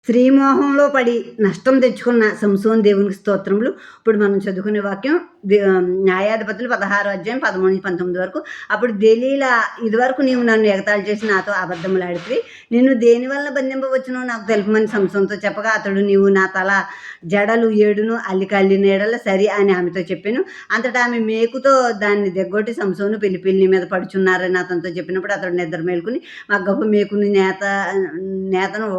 స్త్రీమోహంలో పడి నష్టం తెచ్చుకున్న సంసోను దేవునికి స్తోత్రములు. ఇప్పుడు మనం చదువుకునే వాక్యం న్యాయాధిపతులు 16 అధ్యాయం 13-19 వరకు. అప్పుడు దెలీలా, ఇదివరకు నీవు నన్ను ఎగతాళి చేసి నాతో అబద్ధములాడితివి. నిన్ను దేని వలన బంధింపవచ్చునో నాకు తెలుపమని సంసోనుతో చెప్పగా, అతడు నీవు నా తల జడలు 7 అల్లిన యెడల సరి అని ఆమెతో చెప్పెను. అంతటా ఆమె మేకుతో దాన్ని దెగ్గొట్టి సంసోను పిలిపిలి నీ మీద పడుచున్నారని అతనితో చెప్పినప్పుడు అతడు నిద్ర మేలుకుని మగ్గపు మేకుని నేతను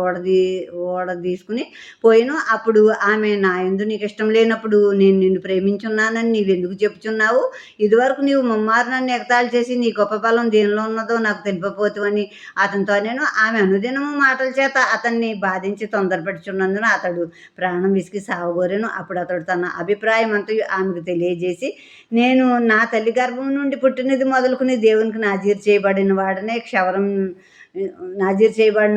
తీసుకుని పోయిను. అప్పుడు ఆమె, నా యందు నీకు ఇష్టం లేనప్పుడు నేను నిన్ను ప్రేమించున్నానని నీవెందుకు చెప్పుచున్నావు? ఇదివరకు నీవు ముమ్మారు నన్ను ఎగతాళి చేసి నీ గొప్ప బలం దేనిలో ఉన్నదో నాకు తెలిపపోతువని అతనితో నేను. ఆమె అనుదినము మాటల చేత అతన్ని బాధించి తొందరపెట్టుచున్నందున అతడు ప్రాణం విసిగి సావగోరెను. అప్పుడు అతడు తన అభిప్రాయం అంతయు ఆమెకు తెలియజేసి, నేను నా తల్లి గర్భం నుండి పుట్టినది మొదలుకుని దేవునికి నాజీరు చేయబడిన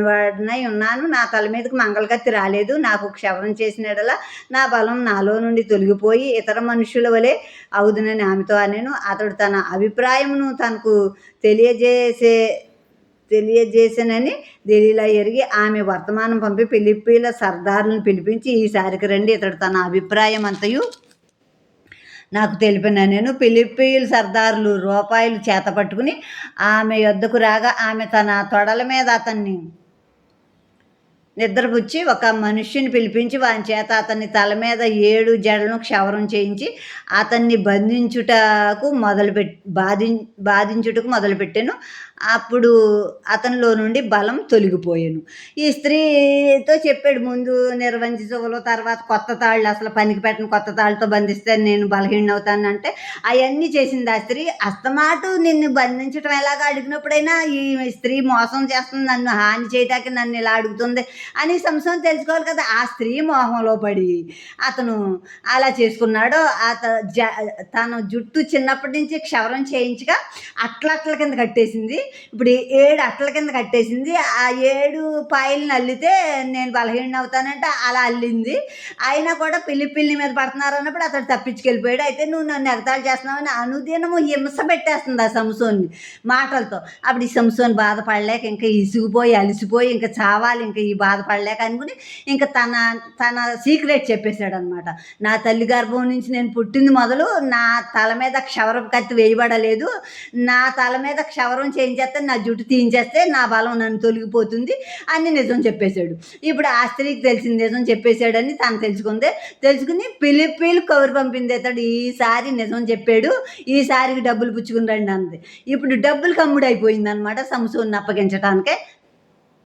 వాడినై ఉన్నాను. నా తల మీదకి మంగళకత్తి రాలేదు. నాకు క్షవరం చేసిన యెడల నా బలం నాలో నుండి తొలగిపోయి ఇతర మనుష్యుల వలె అవుదునని ఆమెతో అనెను. అతడు తన అభిప్రాయమును తనకు తెలియజేసెనని దెలీలా ఎరిగి ఆమె వర్తమానం పంపి ఫిలిప్పీల సర్దారులను పిలిపించి, ఈసారికి రండి, ఇతడు తన అభిప్రాయం అంతయు నాకు తెలిపిననెను. ఫిలిప్పీయుల సర్దారులు రూపాయలు చేతపట్టుకుని ఆమె యొద్దకు రాగా, ఆమె తన తొడల మీద అతన్ని నిద్రపుచ్చి ఒక మనుష్యుని పిలిపించి వాని చేత అతన్ని తల మీద 7 జడలను క్షవరం చేయించి అతన్ని బాధించుటకు మొదలుపెట్టెను. అప్పుడు అతనిలో నుండి బలం తొలగిపోయాను. ఈ స్త్రీతో చెప్పాడు, ముందు నిర్వంచి చెవులు, తర్వాత కొత్త తాళ్ళు, అసలు పనికి పెట్టిన కొత్త తాళ్ళతో బంధిస్తే నేను బలహీనవుతాను అంటే అవన్నీ చేసింది ఆ స్త్రీ. అస్తమాటు నిన్ను బంధించడం ఎలాగా అడిగినప్పుడైనా ఈ స్త్రీ మోసం చేస్తుంది, నన్ను హాని చేయటానికి నన్ను ఇలా అడుగుతుంది అని సంసోను తెలుసుకోవాలి కదా. ఆ స్త్రీ మోహంలో పడి అతను అలా చేసుకున్నాడు. తన జుట్టు చిన్నప్పటి నుంచి క్షవరం చేయించగా అట్ల కింద కట్టేసింది. ఇప్పుడు 7 అట్ల కింద కట్టేసింది. ఆ 7 పాయలను అల్లితే నేను బలహీన అవుతానంటే అలా అల్లింది. అయినా కూడా పిల్లి మీద పడుతున్నారు అన్నప్పుడు అతడు తప్పించుకెళ్ళిపోయాడు. అయితే నువ్వు నన్ను ఎగతాళి చేస్తున్నావని అనుదినము హింస పెట్టేస్తుంది ఆ సంసోన్ని మాటలతో. అప్పుడు ఈ సంసోను బాధపడలేక ఇంకా ఇసిగిపోయి అలిసిపోయి ఇంకా చావాలి, ఇంకా ఈ బాధపడలేక అనుకుని ఇంకా తన సీక్రెట్ చెప్పేశాడు అనమాట. నా తల్లి గర్భం నుంచి నేను పుట్టింది మొదలు నా తల మీద క్షవరపు కత్తి వేయబడలేదు. నా తల మీద క్షవరం చేయించేస్తే, నా జుట్టు తీయించేస్తే నా బలం నన్ను తొలగిపోతుంది అని నిజం చెప్పేశాడు. ఇప్పుడు ఆ స్త్రీకి తెలిసింది నిజం చెప్పేశాడని తను తెలుసుకుని ఫిలిప్పీలు కబురు పంపింది. అతడు ఈసారి నిజం చెప్పాడు, ఈసారికి డబ్బులు పుచ్చుకుని రండి అంది. ఇప్పుడు డబ్బులు కమ్ముడు అయిపోయింది అనమాట సంసోన్ని అప్పగించడానికే.